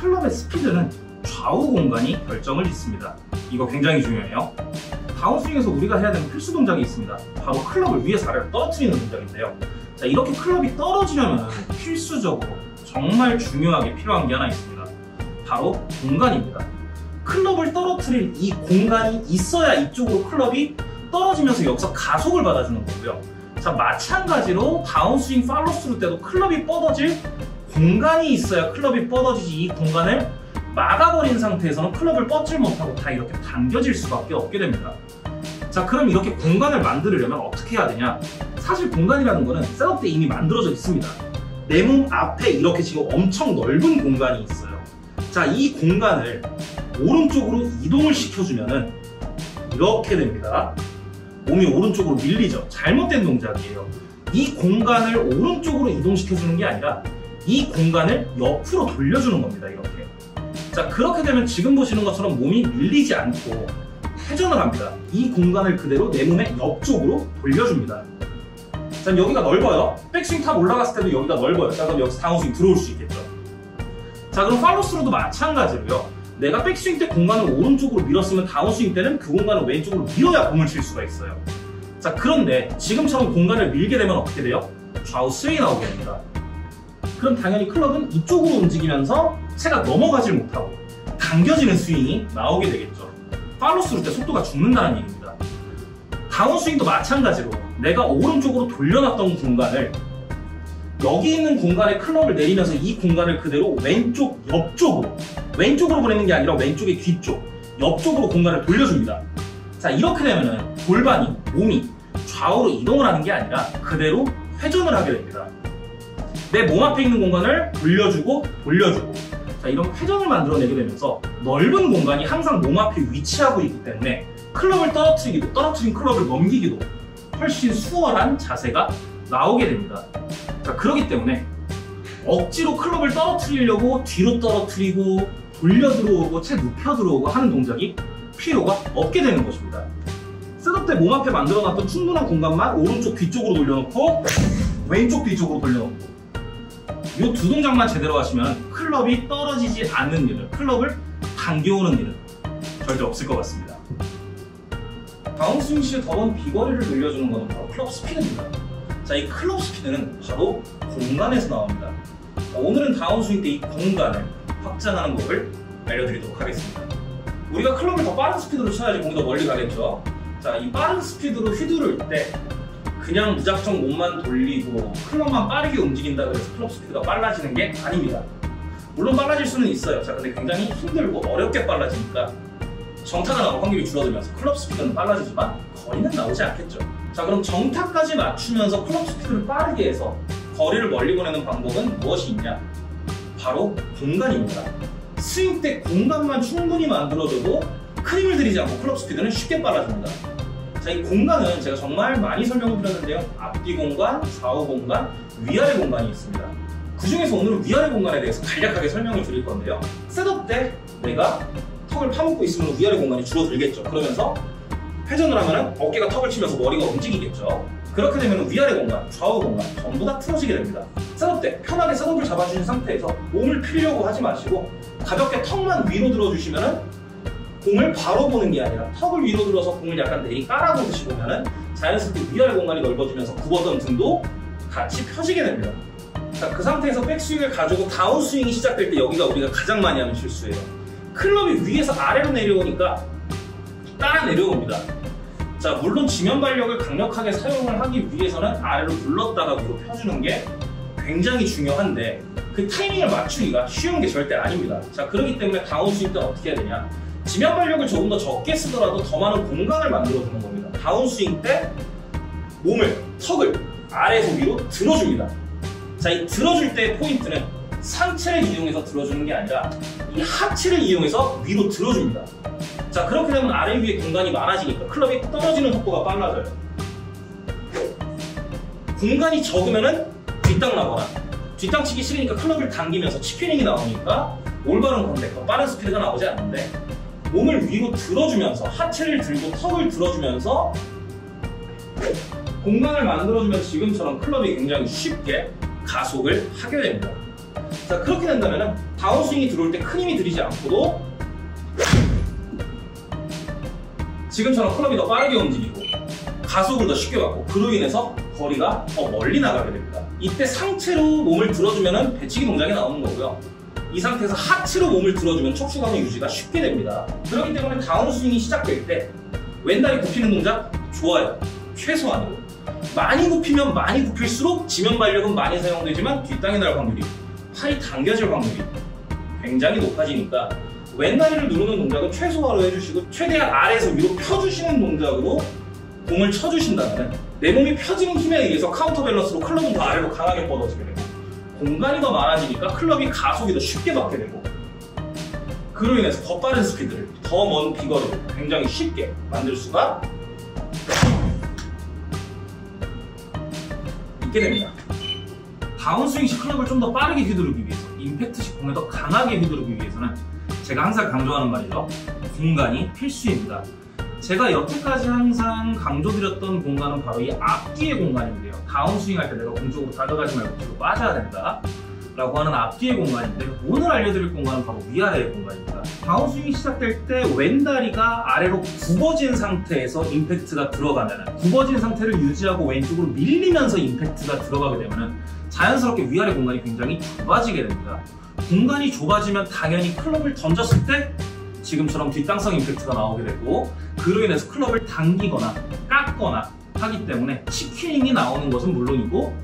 클럽의 스피드는 좌우 공간이 결정을 짓습니다. 이거 굉장히 중요해요. 다운스윙에서 우리가 해야 되는 필수 동작이 있습니다. 바로 클럽을 위에서 아래로 떨어뜨리는 동작인데요. 자, 이렇게 클럽이 떨어지려면 필수적으로 정말 중요하게 필요한 게 하나 있습니다. 바로 공간입니다. 클럽을 떨어뜨릴 이 공간이 있어야 이쪽으로 클럽이 떨어지면서 여기서 가속을 받아주는 거고요. 자, 마찬가지로 다운스윙 팔로스루 때도 클럽이 뻗어질 공간이 있어야 클럽이 뻗어지지, 이 공간을 막아버린 상태에서는 클럽을 뻗질 못하고 다 이렇게 당겨질 수밖에 없게 됩니다. 자, 그럼 이렇게 공간을 만들려면 어떻게 해야 되냐? 사실 공간이라는 거는 셋업 때 이미 만들어져 있습니다. 내 몸 앞에 이렇게 지금 엄청 넓은 공간이 있어요. 자, 이 공간을 오른쪽으로 이동을 시켜주면은 이렇게 됩니다. 몸이 오른쪽으로 밀리죠. 잘못된 동작이에요. 이 공간을 오른쪽으로 이동시켜주는 게 아니라 이 공간을 옆으로 돌려주는 겁니다. 이렇게. 자, 그렇게 되면 지금 보시는 것처럼 몸이 밀리지 않고 회전을 합니다. 이 공간을 그대로 내 몸의 옆쪽으로 돌려줍니다. 자, 여기가 넓어요. 백스윙 탑 올라갔을 때도 여기가 넓어요. 자, 그럼 여기서 다운스윙 들어올 수 있겠죠. 자, 그럼 팔로스루도 마찬가지로요. 내가 백스윙 때 공간을 오른쪽으로 밀었으면 다운스윙 때는 그 공간을 왼쪽으로 밀어야 공을 칠 수가 있어요. 자, 그런데 지금처럼 공간을 밀게 되면 어떻게 돼요? 좌우 스윙이 나오게 됩니다. 그럼 당연히 클럽은 이쪽으로 움직이면서 채가 넘어가질 못하고 당겨지는 스윙이 나오게 되겠죠. 팔로스루 때 속도가 죽는다는 얘기입니다. 다운스윙도 마찬가지로 내가 오른쪽으로 돌려놨던 공간을 여기 있는 공간에 클럽을 내리면서 이 공간을 그대로 왼쪽 왼쪽으로 보내는 게 아니라 왼쪽의 뒤쪽 옆쪽으로 공간을 돌려줍니다. 자, 이렇게 되면은 골반이 몸이 좌우로 이동을 하는 게 아니라 그대로 회전을 하게 됩니다. 내 몸 앞에 있는 공간을 돌려주고 자, 이런 회전을 만들어내게 되면서 넓은 공간이 항상 몸 앞에 위치하고 있기 때문에 클럽을 떨어뜨리기도 떨어뜨린 클럽을 넘기기도 훨씬 수월한 자세가 나오게 됩니다. 자, 그렇기 때문에 억지로 클럽을 떨어뜨리려고 뒤로 떨어뜨리고 돌려 들어오고 채 눕혀 들어오고 하는 동작이 필요가 없게 되는 것입니다. 셋업 때 몸 앞에 만들어놨던 충분한 공간만 오른쪽 뒤쪽으로 돌려놓고 왼쪽 뒤쪽으로 돌려놓고 이 두 동작만 제대로 하시면 클럽이 떨어지지 않는 일은, 클럽을 당겨오는 일은 절대 없을 것 같습니다. 다운스윙 시에 더원 비거리를 늘려주는 것은 바로 클럽 스피드입니다. 자, 이 클럽 스피드는 바로 공간에서 나옵니다. 자, 오늘은 다운스윙 때 이 공간을 확장하는 법을 알려드리도록 하겠습니다. 우리가 클럽을 더 빠른 스피드로 쳐야지 공이 더 멀리 가겠죠. 자, 이 빠른 스피드로 휘두를 때 그냥 무작정 몸만 돌리고 클럽만 빠르게 움직인다 그래서 클럽 스피드가 빨라지는 게 아닙니다. 물론 빨라질 수는 있어요. 자, 근데 굉장히 힘들고 어렵게 빨라지니까 정타가 나올 확률이 줄어들면서 클럽 스피드는 빨라지지만 거리는 나오지 않겠죠. 자, 그럼 정타까지 맞추면서 클럽 스피드를 빠르게 해서 거리를 멀리 보내는 방법은 무엇이 있냐? 바로 공간입니다. 스윙 때 공간만 충분히 만들어줘도 큰 힘을 들이지 않고 클럽 스피드는 쉽게 빨라집니다. 자, 이 공간은 제가 정말 많이 설명을 드렸는데요. 앞뒤 공간, 좌우 공간, 위아래 공간이 있습니다. 그 중에서 오늘은 위아래 공간에 대해서 간략하게 설명을 드릴 건데요. 셋업 때 내가 턱을 파묻고 있으면 위아래 공간이 줄어들겠죠. 그러면서 회전을 하면 어깨가 턱을 치면서 머리가 움직이겠죠. 그렇게 되면 위아래 공간, 좌우 공간 전부 다 틀어지게 됩니다. 셋업 때 편하게 셋업을 잡아주신 상태에서 몸을 피려고 하지 마시고 가볍게 턱만 위로 들어주시면 공을 바로 보는 게 아니라 턱을 위로 들어서 공을 약간 내리 깔아보듯이 보면 자연스럽게 위아래 공간이 넓어지면서 굽었던 등도 같이 펴지게 됩니다. 자, 그 상태에서 백스윙을 가지고 다운스윙이 시작될 때 여기가 우리가 가장 많이 하는 실수예요. 클럽이 위에서 아래로 내려오니까 따라 내려옵니다. 자, 물론 지면 발력을 강력하게 사용을 하기 위해서는 아래로 눌렀다가 위로 펴주는 게 굉장히 중요한데 그 타이밍을 맞추기가 쉬운 게 절대 아닙니다. 자, 그렇기 때문에 다운스윙 때 어떻게 해야 되냐? 지면 발력을 조금 더 적게 쓰더라도 더 많은 공간을 만들어주는 겁니다. 다운스윙 때 몸을, 턱을 아래에서 위로 들어줍니다. 자, 이 들어줄 때의 포인트는 상체를 이용해서 들어주는 게 아니라 이 하체를 이용해서 위로 들어줍니다. 자, 그렇게 되면 아래 위에 공간이 많아지니까 클럽이 떨어지는 속도가 빨라져요. 공간이 적으면은 뒷땅 나거나 뒷땅 치기 싫으니까 클럽을 당기면서 치피닝이 나오니까 올바른 컨택, 빠른 스피드가 나오지 않는데 몸을 위로 들어주면서 하체를 들고 턱을 들어주면서 공간을 만들어주면 지금처럼 클럽이 굉장히 쉽게 가속을 하게 됩니다. 자, 자, 그렇게 된다면 다운스윙이 들어올 때 큰 힘이 들이지 않고도 지금처럼 클럽이 더 빠르게 움직이고 가속을 더 쉽게 받고 그로 인해서 거리가 더 멀리 나가게 됩니다. 이때 상체로 몸을 들어주면 배치기 동작이 나오는 거고요. 이 상태에서 하체로 몸을 들어주면 척추관의 유지가 쉽게 됩니다. 그렇기 때문에 다운스윙이 시작될 때 왼다리 굽히는 동작 좋아요. 최소한으로. 많이 굽히면 많이 굽힐수록 지면 발력은 많이 사용되지만 뒷땅이 날 확률이, 팔이 당겨질 확률이 굉장히 높아지니까 왼다리를 누르는 동작은 최소화로 해주시고 최대한 아래에서 위로 펴주시는 동작으로 공을 쳐주신다면 내 몸이 펴지는 힘에 의해서 카운터 밸런스로 클럽은 더 아래로 강하게 뻗어지게 되고 공간이 더 많아지니까 클럽이 가속이 더 쉽게 받게 되고 그로 인해서 더 빠른 스피드를, 더 먼 비거리를 굉장히 쉽게 만들 수가 있게 됩니다. 다운스윙식 클럽을 좀 더 빠르게 휘두르기 위해서, 임팩트식 공에 더 강하게 휘두르기 위해서는 제가 항상 강조하는 말이죠. 공간이 필수입니다. 제가 여태까지 항상 강조드렸던 공간은 바로 이 앞뒤의 공간인데요. 다운스윙 할 때 내가 공 쪽으로 다가가지 말고 뒤로 빠져야 된다 라고 하는 앞뒤의 공간인데 오늘 알려드릴 공간은 바로 위아래의 공간입니다. 다운스윙이 시작될 때 왼다리가 아래로 굽어진 상태에서 임팩트가 들어가면 굽어진 상태를 유지하고 왼쪽으로 밀리면서 임팩트가 들어가게 되면 자연스럽게 위아래 공간이 굉장히 좁아지게 됩니다. 공간이 좁아지면 당연히 클럽을 던졌을 때 지금처럼 뒷땅성 임팩트가 나오게 되고 그로 인해서 클럽을 당기거나 깎거나 하기 때문에 치킨이 나오는 것은 물론이고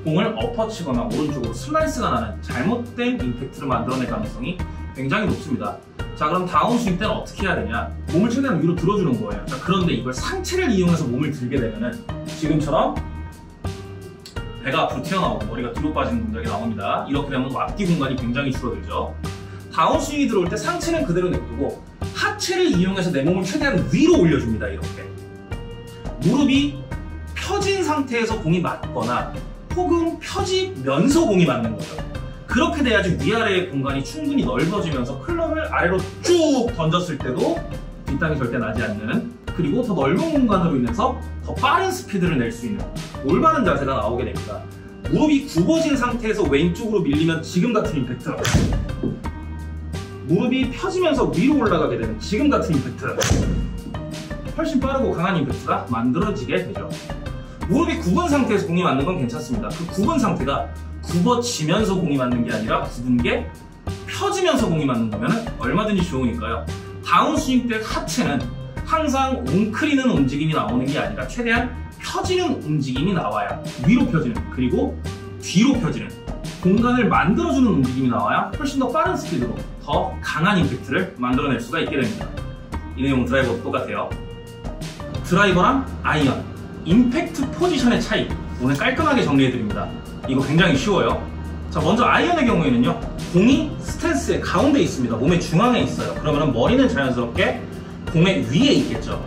공을 엎어치거나 오른쪽으로 슬라이스가 나는 잘못된 임팩트를 만들어낼 가능성이 굉장히 높습니다. 자, 그럼 다운스윙 때는 어떻게 해야 되냐? 몸을 최대한 위로 들어주는 거예요. 자, 그런데 이걸 상체를 이용해서 몸을 들게 되면은 지금처럼 배가 앞으로 튀어나오고 머리가 뒤로 빠지는 동작이 나옵니다. 이렇게 되면 앞뒤 공간이 굉장히 줄어들죠. 다운스윙이 들어올 때 상체는 그대로 냅두고 하체를 이용해서 내 몸을 최대한 위로 올려줍니다. 이렇게 무릎이 펴진 상태에서 공이 맞거나 혹은 펴지면서 공이 맞는 거죠. 그렇게 돼야지 위아래의 공간이 충분히 넓어지면서 클럽을 아래로 쭉 던졌을 때도 뒷땅이 절대 나지 않는, 그리고 더 넓은 공간으로 인해서 더 빠른 스피드를 낼 수 있는 올바른 자세가 나오게 됩니다. 무릎이 굽어진 상태에서 왼쪽으로 밀리면 지금 같은 임팩트, 무릎이 펴지면서 위로 올라가게 되는 지금 같은 임팩트, 훨씬 빠르고 강한 임팩트가 만들어지게 되죠. 무릎이 굽은 상태에서 공이 맞는 건 괜찮습니다. 그 굽은 상태가 굽어지면서 공이 맞는 게 아니라 굽은 게 펴지면서 공이 맞는 거면 얼마든지 좋으니까요. 다운스윙 때 하체는 항상 웅크리는 움직임이 나오는 게 아니라 최대한 펴지는 움직임이 나와야, 위로 펴지는 그리고 뒤로 펴지는 공간을 만들어주는 움직임이 나와야 훨씬 더 빠른 스피드로 더 강한 임팩트를 만들어낼 수가 있게 됩니다. 이 내용은 드라이버도 똑같아요. 드라이버랑 아이언, 임팩트 포지션의 차이 오늘 깔끔하게 정리해드립니다. 이거 굉장히 쉬워요. 자, 먼저 아이언의 경우에는요, 공이 스탠스의 가운데에 있습니다. 몸의 중앙에 있어요. 그러면 머리는 자연스럽게 공의 위에 있겠죠.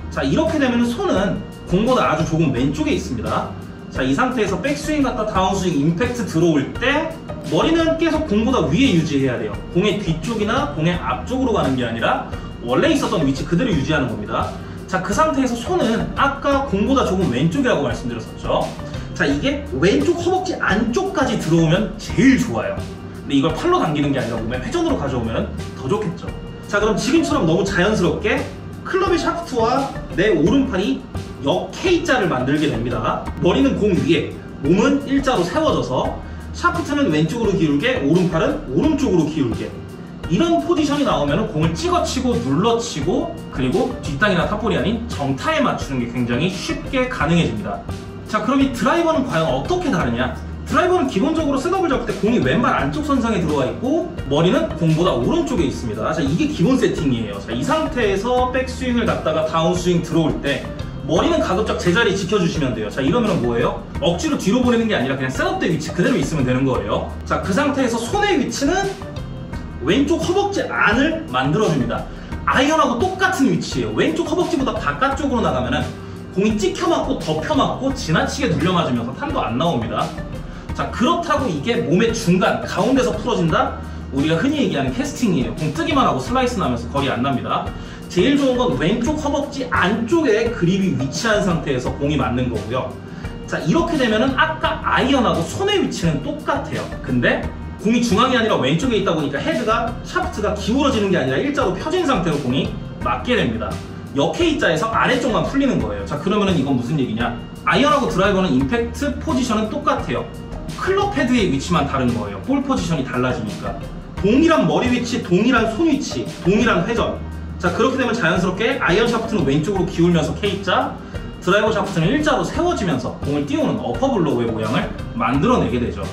자, 이렇게 되면 손은 공보다 아주 조금 왼쪽에 있습니다. 자, 이 상태에서 백스윙 갔다 다운스윙 임팩트 들어올 때 머리는 계속 공보다 위에 유지해야 돼요. 공의 뒤쪽이나 공의 앞쪽으로 가는 게 아니라 원래 있었던 위치 그대로 유지하는 겁니다. 자, 그 상태에서 손은 아까 공보다 조금 왼쪽이라고 말씀드렸었죠. 자, 이게 왼쪽 허벅지 안쪽까지 들어오면 제일 좋아요. 근데 이걸 팔로 당기는 게 아니라 몸의 회전으로 가져오면 더 좋겠죠. 자, 그럼 지금처럼 너무 자연스럽게 클럽의 샤프트와 내 오른팔이 역 K자를 만들게 됩니다. 머리는 공 위에, 몸은 일자로 세워져서 샤프트는 왼쪽으로 기울게, 오른팔은 오른쪽으로 기울게. 이런 포지션이 나오면 공을 찍어치고 눌러치고 그리고 뒷땅이나 탑볼이 아닌 정타에 맞추는 게 굉장히 쉽게 가능해집니다. 자, 그럼 이 드라이버는 과연 어떻게 다르냐? 드라이버는 기본적으로 셋업을 잡을 때 공이 왼발 안쪽 선상에 들어와 있고 머리는 공보다 오른쪽에 있습니다. 자, 이게 기본 세팅이에요. 자, 이 상태에서 백스윙을 갔다가 다운스윙 들어올 때 머리는 가급적 제자리 지켜주시면 돼요. 자, 이러면 뭐예요? 억지로 뒤로 보내는 게 아니라 그냥 셋업된 위치 그대로 있으면 되는 거예요. 자, 그 상태에서 손의 위치는 왼쪽 허벅지 안을 만들어줍니다. 아이언하고 똑같은 위치예요. 왼쪽 허벅지보다 바깥쪽으로 나가면은 공이 찍혀맞고 덮여맞고 지나치게 눌려맞으면서 탄도 안 나옵니다. 자, 그렇다고 이게 몸의 중간, 가운데서 풀어진다? 우리가 흔히 얘기하는 캐스팅이에요. 공 뜨기만 하고 슬라이스 나면서 거리 안 납니다. 제일 좋은 건 왼쪽 허벅지 안쪽에 그립이 위치한 상태에서 공이 맞는 거고요. 자, 이렇게 되면은 아까 아이언하고 손의 위치는 똑같아요. 근데 공이 중앙이 아니라 왼쪽에 있다 보니까 헤드가 샤프트가 기울어지는 게 아니라 일자로 펴진 상태로 공이 맞게 됩니다. 역H자에서 아래쪽만 풀리는 거예요. 자, 그러면은 이건 무슨 얘기냐? 아이언하고 드라이버는 임팩트 포지션은 똑같아요. 클럽 헤드의 위치만 다른 거예요. 볼 포지션이 달라지니까. 동일한 머리 위치, 동일한 손 위치, 동일한 회전. 자, 그렇게 되면 자연스럽게 아이언 샤프트는 왼쪽으로 기울면서 K자, 드라이버 샤프트는 일자로 세워지면서 공을 띄우는 어퍼블로우의 모양을 만들어내게 되죠.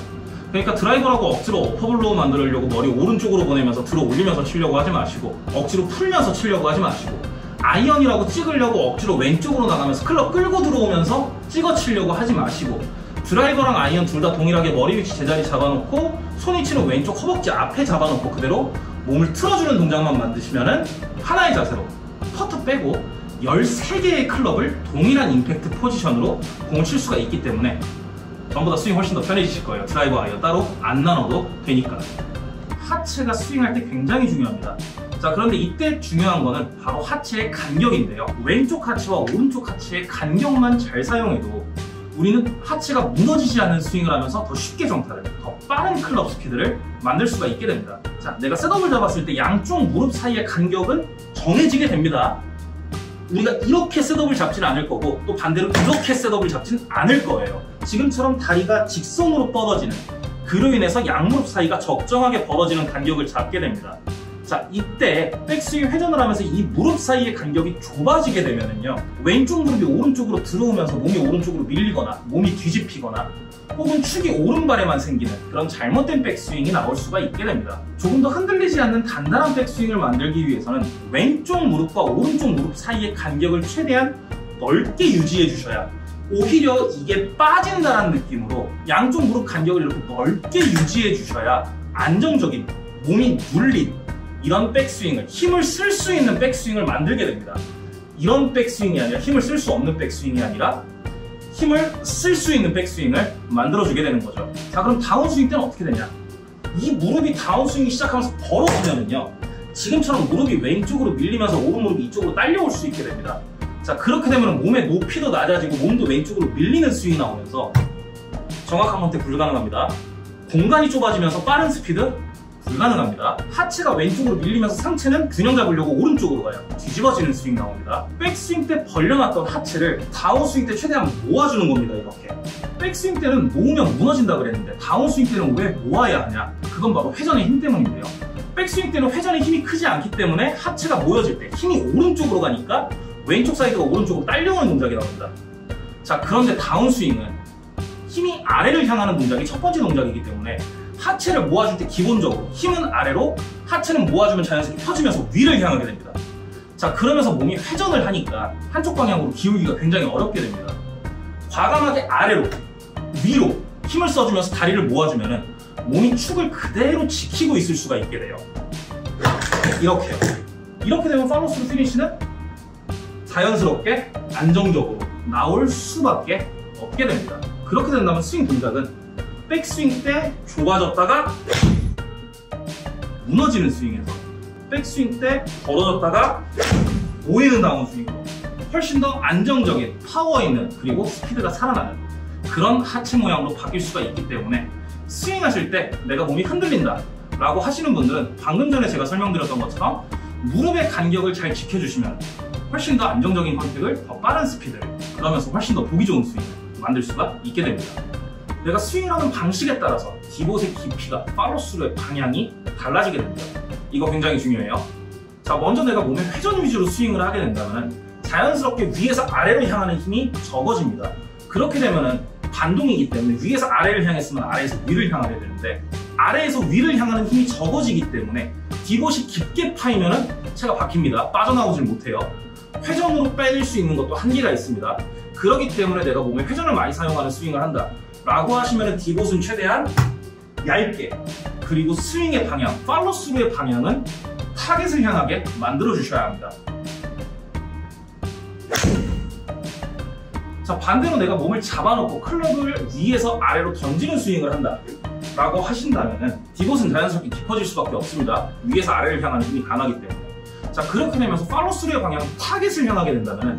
그러니까 드라이버라고 억지로 어퍼블로우 만들려고 머리 오른쪽으로 보내면서 들어 올리면서 치려고 하지 마시고, 억지로 풀면서 치려고 하지 마시고, 아이언이라고 찍으려고 억지로 왼쪽으로 나가면서 클럽 끌고 들어오면서 찍어 치려고 하지 마시고, 드라이버랑 아이언 둘 다 동일하게 머리 위치 제자리 잡아놓고 손 위치는 왼쪽 허벅지 앞에 잡아놓고 그대로 몸을 틀어주는 동작만 만드시면은 하나의 자세로 퍼트 빼고 13개의 클럽을 동일한 임팩트 포지션으로 공을 칠 수가 있기 때문에 전보다 스윙 훨씬 더 편해지실 거예요. 드라이버 아이언 따로 안 나눠도 되니까. 하체가 스윙할 때 굉장히 중요합니다. 자, 그런데 이때 중요한 거는 바로 하체의 간격인데요. 왼쪽 하체와 오른쪽 하체의 간격만 잘 사용해도 우리는 하체가 무너지지 않는 스윙을 하면서 더 쉽게 정타를, 더 빠른 클럽 스피드를 만들 수가 있게 됩니다. 자, 내가 셋업을 잡았을 때 양쪽 무릎 사이의 간격은 정해지게 됩니다. 우리가 이렇게 셋업을 잡지는 않을 거고, 또 반대로 이렇게 셋업을 잡지는 않을 거예요. 지금처럼 다리가 직선으로 뻗어지는, 그로 인해서 양무릎 사이가 적정하게 벌어지는 간격을 잡게 됩니다. 자, 이때 백스윙 회전을 하면서 이 무릎 사이의 간격이 좁아지게 되면은요, 왼쪽 무릎이 오른쪽으로 들어오면서 몸이 오른쪽으로 밀리거나 몸이 뒤집히거나 혹은 축이 오른발에만 생기는 그런 잘못된 백스윙이 나올 수가 있게 됩니다. 조금 더 흔들리지 않는 단단한 백스윙을 만들기 위해서는 왼쪽 무릎과 오른쪽 무릎 사이의 간격을 최대한 넓게 유지해 주셔야, 오히려 이게 빠진다는 느낌으로 양쪽 무릎 간격을 이렇게 넓게 유지해 주셔야 안정적인, 몸이 눌린 이런 백스윙을, 힘을 쓸 수 있는 백스윙을 만들게 됩니다. 이런 백스윙이 아니라, 힘을 쓸 수 없는 백스윙이 아니라 힘을 쓸 수 있는 백스윙을 만들어주게 되는 거죠. 자, 그럼 다운스윙 때는 어떻게 되냐? 이 무릎이 다운스윙이 시작하면서 벌어지면은요, 지금처럼 무릎이 왼쪽으로 밀리면서 오른 무릎이 이쪽으로 딸려올 수 있게 됩니다. 자, 그렇게 되면 몸의 높이도 낮아지고 몸도 왼쪽으로 밀리는 스윙이 나오면서 정확한 컨택 불가능합니다. 공간이 좁아지면서 빠른 스피드 불가능합니다. 하체가 왼쪽으로 밀리면서 상체는 균형 잡으려고 오른쪽으로 가요. 뒤집어지는 스윙 나옵니다. 백스윙 때 벌려놨던 하체를 다운스윙 때 최대한 모아주는 겁니다. 이렇게. 백스윙 때는 모으면 무너진다 그랬는데 다운스윙 때는 왜 모아야 하냐? 그건 바로 회전의 힘 때문인데요. 백스윙 때는 회전의 힘이 크지 않기 때문에 하체가 모여질 때 힘이 오른쪽으로 가니까 왼쪽 사이드가 오른쪽으로 딸려오는 동작이 나옵니다. 자, 그런데 다운스윙은 힘이 아래를 향하는 동작이 첫 번째 동작이기 때문에 하체를 모아줄 때 기본적으로 힘은 아래로, 하체는 모아주면 자연스럽게 펴지면서 위를 향하게 됩니다. 자, 그러면서 몸이 회전을 하니까 한쪽 방향으로 기울기가 굉장히 어렵게 됩니다. 과감하게 아래로, 위로 힘을 써주면서 다리를 모아주면은 몸이 축을 그대로 지키고 있을 수가 있게 돼요. 이렇게요. 이렇게 되면 팔로스루 피니시는 자연스럽게 안정적으로 나올 수밖에 없게 됩니다. 그렇게 된다면 스윙 동작은 백스윙 때 좁아졌다가 무너지는 스윙에서 백스윙 때 벌어졌다가 모이는 다운스윙으로 훨씬 더 안정적인, 파워 있는, 그리고 스피드가 살아나는 그런 하체 모양으로 바뀔 수가 있기 때문에 스윙하실 때 내가 몸이 흔들린다 라고 하시는 분들은 방금 전에 제가 설명드렸던 것처럼 무릎의 간격을 잘 지켜주시면 훨씬 더 안정적인 컨택을, 더 빠른 스피드를, 그러면서 훨씬 더 보기 좋은 스윙을 만들 수가 있게 됩니다. 내가 스윙을 하는 방식에 따라서 디봇의 깊이가, 팔로스루의 방향이 달라지게 됩니다. 이거 굉장히 중요해요. 자, 먼저 내가 몸의 회전 위주로 스윙을 하게 된다면 자연스럽게 위에서 아래로 향하는 힘이 적어집니다. 그렇게 되면은 반동이기 때문에 위에서 아래를 향했으면 아래에서 위를 향하게 되는데, 아래에서 위를 향하는 힘이 적어지기 때문에 디봇이 깊게 파이면은 채가 박힙니다. 빠져나오질 못해요. 회전으로 빼낼 수 있는 것도 한계가 있습니다. 그렇기 때문에 내가 몸에 회전을 많이 사용하는 스윙을 한다 라고 하시면 디봇은 최대한 얇게, 그리고 스윙의 방향, 팔로스루의 방향은 타겟을 향하게 만들어 주셔야 합니다. 자, 반대로 내가 몸을 잡아놓고 클럽을 위에서 아래로 던지는 스윙을 한다 라고 하신다면 디봇은 자연스럽게 깊어질 수밖에 없습니다. 위에서 아래를 향하는 힘이 강하기 때문에. 자, 그렇게 되면서 팔로스루의 방향은 타겟을 향하게 된다면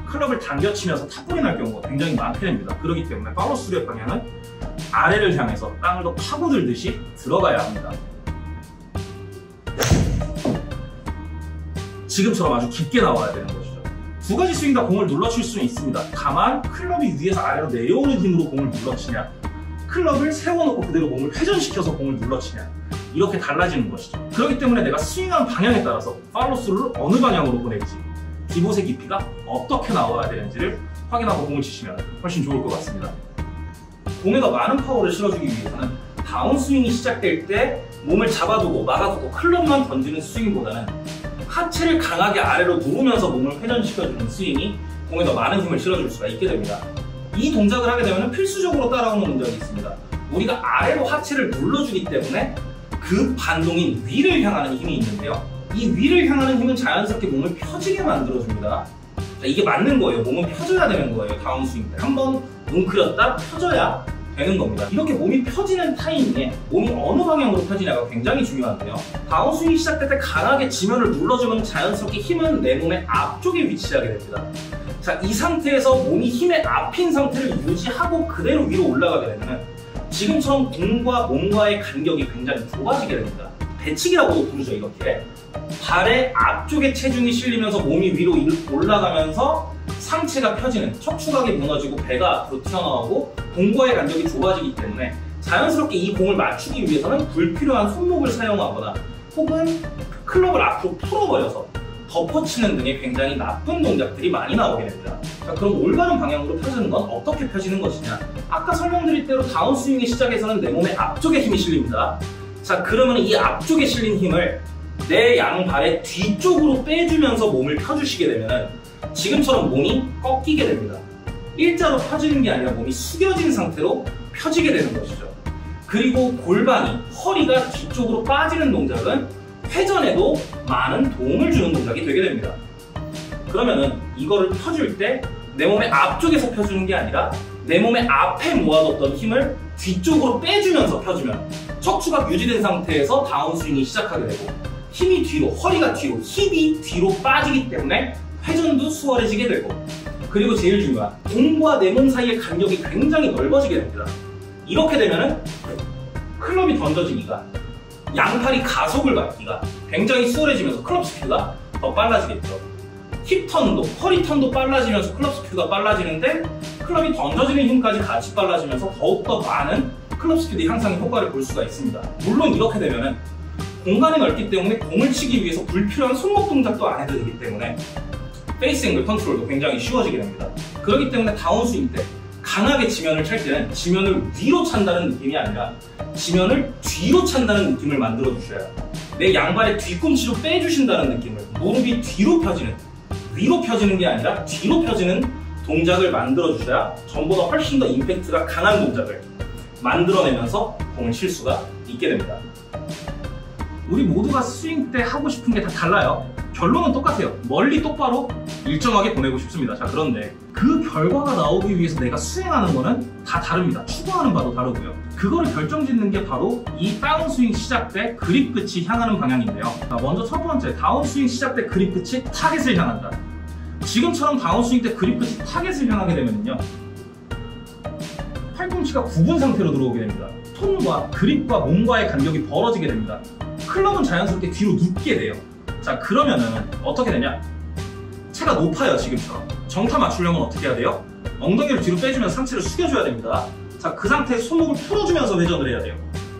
클럽을 당겨치면서 탑볼이 날 경우가 굉장히 많게 됩니다. 그렇기 때문에 팔로스루의 방향은 아래를 향해서 땅을 더 파고들듯이 들어가야 합니다. 지금처럼 아주 깊게 나와야 되는 것이죠. 두 가지 스윙 다 공을 눌러칠 수는 있습니다. 다만 클럽이 위에서 아래로 내려오는 힘으로 공을 눌러치냐, 클럽을 세워놓고 그대로 몸을 회전시켜서 공을 눌러치냐, 이렇게 달라지는 것이죠. 그렇기 때문에 내가 스윙하는 방향에 따라서 팔로스루를 어느 방향으로 보낼지, 기봇의 깊이가 어떻게 나와야 되는지를 확인하고 공을 치시면 훨씬 좋을 것 같습니다. 공에다 많은 파워를 실어주기 위해서는 다운스윙이 시작될 때 몸을 잡아두고 막아두고 클럽만 던지는 스윙보다는 하체를 강하게 아래로 누르면서 몸을 회전시켜주는 스윙이 공에 더 많은 힘을 실어줄 수가 있게 됩니다. 이 동작을 하게 되면 필수적으로 따라오는 동작이 있습니다. 우리가 아래로 하체를 눌러주기 때문에 그 반동인 위를 향하는 힘이 있는데요. 이 위를 향하는 힘은 자연스럽게 몸을 펴지게 만들어줍니다. 자, 이게 맞는 거예요. 몸은 펴져야 되는 거예요. 다운스윙 때. 한번 뭉클였다 펴져야 되는 겁니다. 이렇게 몸이 펴지는 타이밍에 몸이 어느 방향으로 펴지냐가 굉장히 중요한데요. 다운스윙이 시작될 때 강하게 지면을 눌러주면 자연스럽게 힘은 내 몸의 앞쪽에 위치하게 됩니다. 자, 이 상태에서 몸이 힘의 앞인 상태를 유지하고 그대로 위로 올라가게 되면 지금처럼 공과 몸과의 간격이 굉장히 좁아지게 됩니다. 배치기라고도 부르죠. 이렇게 발의 앞쪽에 체중이 실리면서 몸이 위로 올라가면서 상체가 펴지는, 척추각이 무너지고 배가 앞으로 튀어나오고 공과의 간격이 좁아지기 때문에 자연스럽게 이 공을 맞추기 위해서는 불필요한 손목을 사용하거나 혹은 클럽을 앞으로 풀어버려서 덮어치는 등의 굉장히 나쁜 동작들이 많이 나오게 됩니다. 자, 그럼 올바른 방향으로 펴지는 건 어떻게 펴지는 것이냐? 아까 설명드린 대로 다운스윙의 시작에서는 내 몸의 앞쪽에 힘이 실립니다. 자, 그러면 이 앞쪽에 실린 힘을 내 양발의 뒤쪽으로 빼주면서 몸을 펴주시게 되면 지금처럼 몸이 꺾이게 됩니다. 일자로 펴지는 게 아니라 몸이 숙여진 상태로 펴지게 되는 것이죠. 그리고 골반이, 허리가 뒤쪽으로 빠지는 동작은 회전에도 많은 도움을 주는 동작이 되게 됩니다. 그러면은 이거를 펴줄 때 내 몸의 앞쪽에서 펴주는 게 아니라 내 몸의 앞에 모아뒀던 힘을 뒤쪽으로 빼주면서 펴주면 척추가 유지된 상태에서 다운스윙이 시작하게 되고 힘이 뒤로, 허리가 뒤로, 힙이 뒤로 빠지기 때문에 회전도 수월해지게 되고 그리고 제일 중요한 공과 내 몸 사이의 간격이 굉장히 넓어지게 됩니다. 이렇게 되면은 클럽이 던져지기가, 양팔이 가속을 받기가 굉장히 수월해지면서 클럽 스피드가 더 빨라지겠죠. 힙 턴도, 허리 턴도 빨라지면서 클럽 스피드가 빨라지는데 클럽이 던져지는 힘까지 같이 빨라지면서 더욱더 많은 클럽 스피드 향상의 효과를 볼 수가 있습니다. 물론 이렇게 되면은 공간이 넓기 때문에 공을 치기 위해서 불필요한 손목 동작도 안 해도 되기 때문에 페이스 앵글 컨트롤도 굉장히 쉬워지게 됩니다. 그렇기 때문에 다운스윙 때 강하게 지면을 찰 때는 지면을 위로 찬다는 느낌이 아니라 지면을 뒤로 찬다는 느낌을 만들어 주셔야 내 양발의 뒤꿈치로 빼주신다는 느낌을, 무릎이 뒤로 펴지는, 위로 펴지는 게 아니라 뒤로 펴지는 동작을 만들어 주셔야 전보다 훨씬 더 임팩트가 강한 동작을 만들어내면서 공을 칠 수가 있게 됩니다. 우리 모두가 스윙 때 하고 싶은 게 다 달라요. 결론은 똑같아요. 멀리 똑바로 일정하게 보내고 싶습니다. 자, 그런데 그 결과가 나오기 위해서 내가 수행하는 거는 다 다릅니다. 추구하는 바도 다르고요. 그거를 결정짓는 게 바로 이 다운스윙 시작 때 그립 끝이 향하는 방향인데요. 자, 먼저 첫 번째, 다운스윙 시작 때 그립 끝이 타겟을 향한다. 지금처럼 다운스윙 때 그립 끝이 타겟을 향하게 되면요, 팔꿈치가 굽은 상태로 들어오게 됩니다. 손과 그립과 몸과의 간격이 벌어지게 됩니다. 클럽은 자연스럽게 뒤로 눕게 돼요. 자, 그러면은 어떻게 되냐? 체가 높아요. 지금처럼 정타 맞추려면 어떻게 해야 돼요? 엉덩이를 뒤로 빼주면 상체를 숙여줘야 됩니다. 자, 그 상태에 손목을 풀어주면서 회전을 해야 돼요.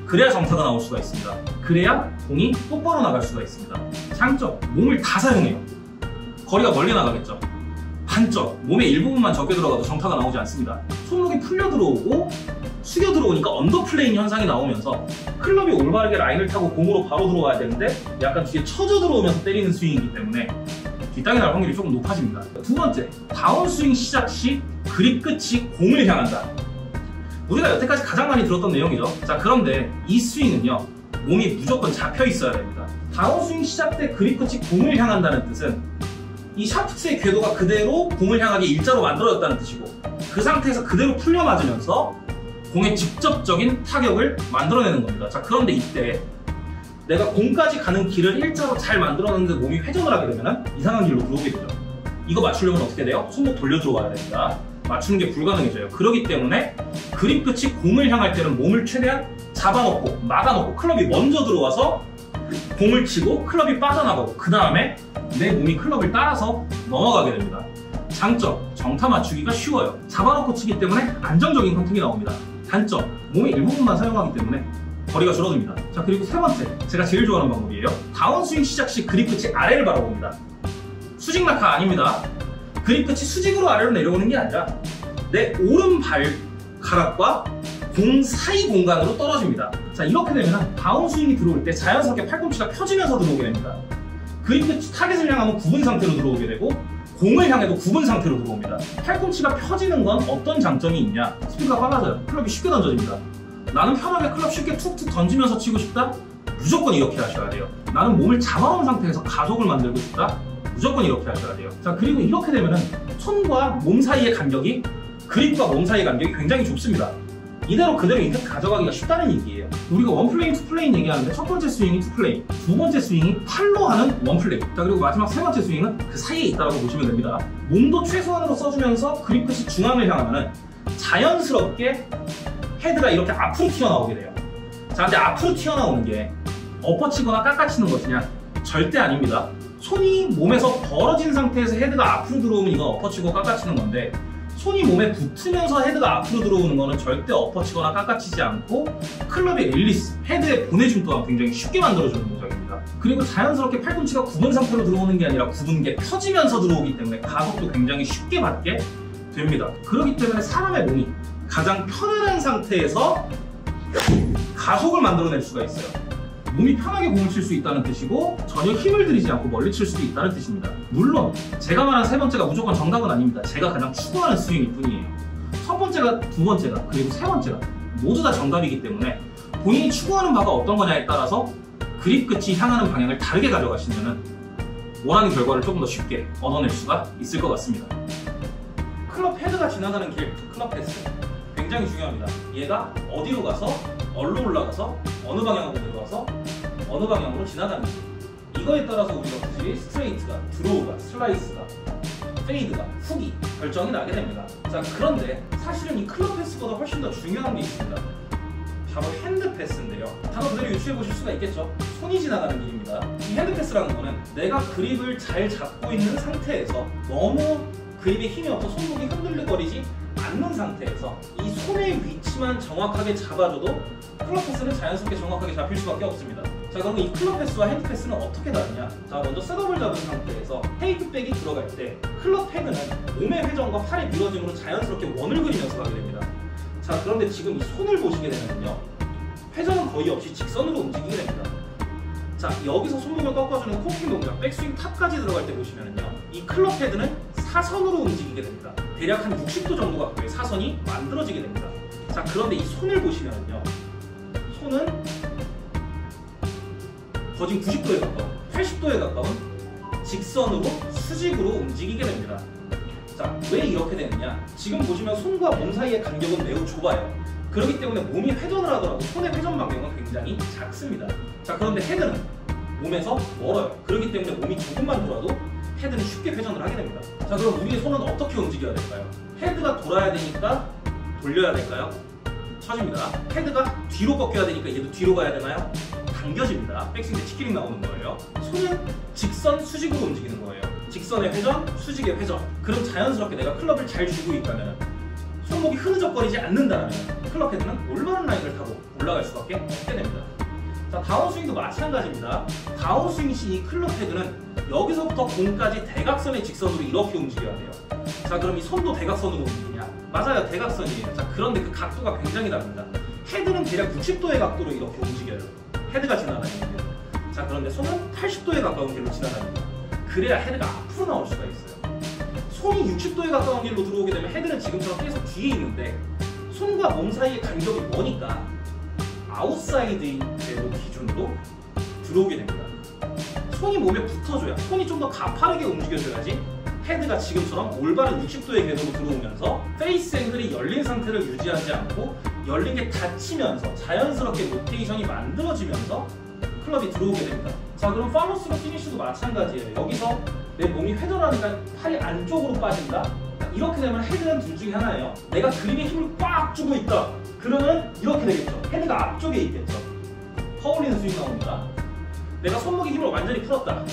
그래야 정타가 나올 수가 있습니다. 그래야 공이 똑바로 나갈 수가 있습니다. 장점, 몸을 다 사용해요. 거리가 멀리 나가겠죠. 단점, 몸의 일부분만 적게 들어가도 정타가 나오지 않습니다. 손목이 풀려 들어오고 숙여 들어오니까 언더플레인 현상이 나오면서 클럽이 올바르게 라인을 타고 공으로 바로 들어가야 되는데 약간 뒤에 처져 들어오면서 때리는 스윙이기 때문에 뒷땅이 날 확률이 조금 높아집니다. 두 번째, 다운스윙 시작 시 그립 끝이 공을 향한다. 우리가 여태까지 가장 많이 들었던 내용이죠. 자, 그런데 이 스윙은요, 몸이 무조건 잡혀 있어야 됩니다. 다운스윙 시작 때 그립 끝이 공을 향한다는 뜻은 이 샤프트의 궤도가 그대로 공을 향하게 일자로 만들어졌다는 뜻이고 그 상태에서 그대로 풀려 맞으면서 공의 직접적인 타격을 만들어내는 겁니다. 자, 그런데 이때 내가 공까지 가는 길을 일자로 잘 만들어놨는데 몸이 회전을 하게 되면 이상한 길로 들어오게 되죠. 이거 맞추려면 어떻게 돼요? 손목 돌려 들어와야 됩니다. 맞추는 게 불가능해져요. 그렇기 때문에 그립 끝이 공을 향할 때는 몸을 최대한 잡아놓고 막아놓고 클럽이 먼저 들어와서 공을 치고 클럽이 빠져나가고 그 다음에 내 몸이 클럽을 따라서 넘어가게 됩니다. 장점, 정타 맞추기가 쉬워요. 잡아놓고 치기 때문에 안정적인 컨택이 나옵니다. 단점, 몸의 일부분만 사용하기 때문에 거리가 줄어듭니다. 자, 그리고 세 번째, 제가 제일 좋아하는 방법이에요. 다운스윙 시작 시 그립 끝이 아래를 바라봅니다. 수직 낙하 아닙니다. 그립 끝이 수직으로 아래로 내려오는 게 아니라 내 오른 발가락과 공 사이 공간으로 떨어집니다. 자, 이렇게 되면 다운스윙이 들어올 때 자연스럽게 팔꿈치가 펴지면서 들어오게 됩니다. 그립 끝이 타겟을 향하면 굽은 상태로 들어오게 되고 공을 향해도 굽은 상태로 들어옵니다. 팔꿈치가 펴지는 건 어떤 장점이 있냐? 스피드가 빨라져요. 클럽이 쉽게 던져집니다. 나는 편하게 클럽 쉽게 툭툭 던지면서 치고 싶다? 무조건 이렇게 하셔야 돼요. 나는 몸을 잡아놓은 상태에서 가속을 만들고 싶다? 무조건 이렇게 하셔야 돼요. 자, 그리고 이렇게 되면은 손과 몸 사이의 간격이, 그립과 몸 사이의 간격이 굉장히 좁습니다. 이대로 그대로 임팩트 가져가기가 쉽다는 얘기예요. 우리가 원플레인, 투플레인 얘기하는데 첫 번째 스윙이 투플레인, 두 번째 스윙이 팔로 하는 원플레인. 자, 그리고 마지막 세 번째 스윙은 그 사이에 있다고 보시면 됩니다. 몸도 최소한으로 써주면서 그립 끝이 중앙을 향하면은 자연스럽게 헤드가 이렇게 앞으로 튀어나오게 돼요. 자, 근데 앞으로 튀어나오는 게 엎어치거나 깎아치는 것이냐? 절대 아닙니다. 손이 몸에서 벌어진 상태에서 헤드가 앞으로 들어오면 이건 엎어치고 깎아치는 건데, 손이 몸에 붙으면서 헤드가 앞으로 들어오는 거는 절대 엎어치거나 깎아치지 않고 클럽의 릴리스, 헤드의 보내줌 또한 굉장히 쉽게 만들어주는 동작입니다. 그리고 자연스럽게 팔꿈치가 굽은 상태로 들어오는 게 아니라 굽은 게 펴지면서 들어오기 때문에 가속도 굉장히 쉽게 받게 됩니다. 그렇기 때문에 사람의 몸이 가장 편안한 상태에서 가속을 만들어낼 수가 있어요. 몸이 편하게 공을 칠 수 있다는 뜻이고 전혀 힘을 들이지 않고 멀리 칠 수도 있다는 뜻입니다. 물론 제가 말한 세 번째가 무조건 정답은 아닙니다. 제가 가장 추구하는 스윙일 뿐이에요. 첫 번째가, 두 번째가, 그리고 세 번째가 모두 다 정답이기 때문에 본인이 추구하는 바가 어떤 거냐에 따라서 그립 끝이 향하는 방향을 다르게 가져가시면 원하는 결과를 조금 더 쉽게 얻어낼 수가 있을 것 같습니다. 클럽 헤드가 지나가는 길, 클럽 패스 굉장히 중요합니다. 얘가 어디로 가서, 어디로 올라가서, 어느 방향으로 들어가서 어느 방향으로 지나가는지, 이거에 따라서 우리가 굳이 스트레이트가, 드로우가, 슬라이스가, 페이드가, 훅이 결정이 나게 됩니다. 자, 그런데 사실은 이 클럽 패스보다 훨씬 더 중요한 게 있습니다. 바로 핸드 패스인데요. 단어 그대로 유추해 보실 수가 있겠죠. 손이 지나가는 길입니다. 이 핸드 패스라는 거는 내가 그립을 잘 잡고 있는 상태에서 너무 그립에 힘이 없어 손목이 흔들거리지 않는 상태에서 이 손의 위치만 정확하게 잡아줘도 클럽 패스는 자연스럽게 정확하게 잡힐 수밖에 없습니다. 자, 그럼 이 클럽 패스와 핸드 패스는 어떻게 다르냐? 자, 먼저 셋업을 잡은 상태에서 테이크백이 들어갈 때 클럽 헤드는 몸의 회전과 팔의 밀어짐으로 자연스럽게 원을 그리면서 가게 됩니다. 자, 그런데 지금 이 손을 보시게 되면요, 회전은 거의 없이 직선으로 움직이게 됩니다. 자, 여기서 손목을 꺾어주는 코킹 동작, 백스윙 탑까지 들어갈 때 보시면요, 이 클럽 헤드는 사선으로 움직이게 됩니다. 대략 한 60도 정도 각도의 사선이 만들어지게 됩니다. 자, 그런데 이 손을 보시면요, 손은 거진 90도에 가까운, 80도에 가까운 직선으로, 수직으로 움직이게 됩니다. 자, 왜 이렇게 되느냐? 지금 보시면 손과 몸 사이의 간격은 매우 좁아요. 그렇기 때문에 몸이 회전을 하더라도 손의 회전 반경은 굉장히 작습니다. 자, 그런데 헤드는 몸에서 멀어요. 그렇기 때문에 몸이 조금만 돌아도 헤드는 쉽게 회전을 하게 됩니다. 자, 그럼 우리의 손은 어떻게 움직여야 될까요? 헤드가 돌아야 되니까 돌려야 될까요? 쳐집니다. 헤드가 뒤로 꺾여야 되니까 얘도 뒤로 가야 되나요? 당겨집니다. 백스윙 때 치키링 나오는 거예요. 손은 직선, 수직으로 움직이는 거예요. 직선의 회전, 수직의 회전. 그럼 자연스럽게 내가 클럽을 잘 쥐고 있다면, 손목이 흐느적거리지 않는다면 클럽 헤드는 올바른 라인을 타고 올라갈 수밖에 없게 됩니다. 자, 다운스윙도 마찬가지입니다. 다운스윙 시 이 클럽 헤드는 여기서부터 공까지 대각선의 직선으로 이렇게 움직여야 돼요. 자, 그럼 이 손도 대각선으로 움직이냐? 맞아요, 대각선이에요. 자, 그런데 그 각도가 굉장히 다릅니다. 헤드는 대략 60도의 각도로 이렇게 움직여요. 헤드가 지나가는 길. 자, 그런데 손은 80도에 가까운 길로 지나갑니다. 그래야 헤드가 앞으로 나올 수가 있어요. 손이 60도에 가까운 길로 들어오게 되면 헤드는 지금처럼 계속 뒤에 있는데 손과 몸 사이의 간격이 머니까 아웃사이드인 궤도 기준으로 들어오게 됩니다. 손이 몸에 붙어줘야, 손이 좀 더 가파르게 움직여줘야지 헤드가 지금처럼 올바른 60도의 궤도로 들어오면서 페이스 앵글이 열린 상태를 유지하지 않고 열린 게 닫히면서 자연스럽게 로테이션이 만들어지면서 클럽이 들어오게 됩니다. 자, 그럼 팔로스로 피니쉬도 마찬가지예요. 여기서 내 몸이 회전하니까 팔이 안쪽으로 빠진다. 이렇게 되면 헤드는 둘 중에 하나예요. 내가 그립에 힘을 꽉 주고 있다. 그러면 이렇게 되겠죠. 헤드가 앞쪽에 있겠죠. 퍼올리는 스윙 나옵니다. 내가 손목에 힘을 완전히 풀었다.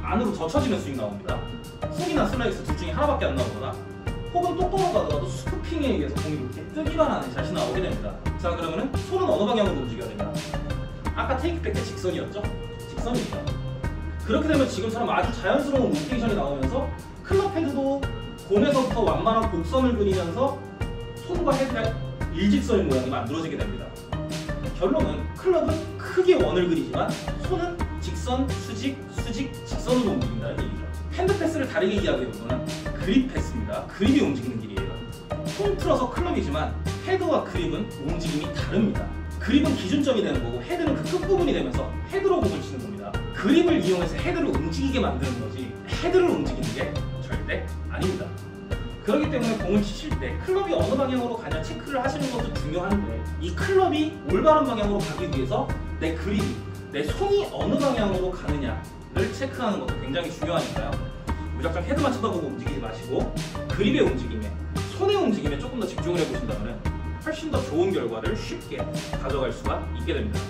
안으로 젖혀지는 스윙 나옵니다. 훅이나 슬라이스 둘 중에 하나밖에 안 나오거나 혹은 똑바로 가더라도 스쿠핑에 의해서 공이 이렇게 뜨기만 하는 샷이 나오게 됩니다. 자, 그러면은 손은 어느 방향으로 움직여야 되냐? 아까 테이크백 때 직선이었죠? 직선입니다. 그렇게 되면 지금처럼 아주 자연스러운 로테이션이 나오면서 클럽 헤드도 공에서부터 완만한 곡선을 그리면서 손과 헤드가 일직선의 모양이 만들어지게 됩니다. 결론은 클럽은 크게 원을 그리지만 손은 직선, 수직, 수직, 직선으로 움직인다는 얘기죠. 핸드 패스를 다르게 이야기해보면 그립 패스입니다. 그립이 움직이는 길이에요. 통틀어서 클럽이지만 헤드와 그립은 움직임이 다릅니다. 그립은 기준점이 되는 거고 헤드는 그 끝부분이 되면서 헤드로 공을 치는 겁니다. 그립을 이용해서 헤드를 움직이게 만드는 거지 헤드를 움직이는 게 절대 아닙니다. 그렇기 때문에 공을 치실 때 클럽이 어느 방향으로 가냐 체크를 하시는 것도 중요한데 이 클럽이 올바른 방향으로 가기 위해서 내 그립이, 내 손이 어느 방향으로 가느냐를 체크하는 것도 굉장히 중요하니까요. 무작정 헤드만 쳐다보고 움직이지 마시고 그립의 움직임에, 손의 움직임에 조금 더 집중을 해보신다면 훨씬 더 좋은 결과를 쉽게 가져갈 수가 있게 됩니다.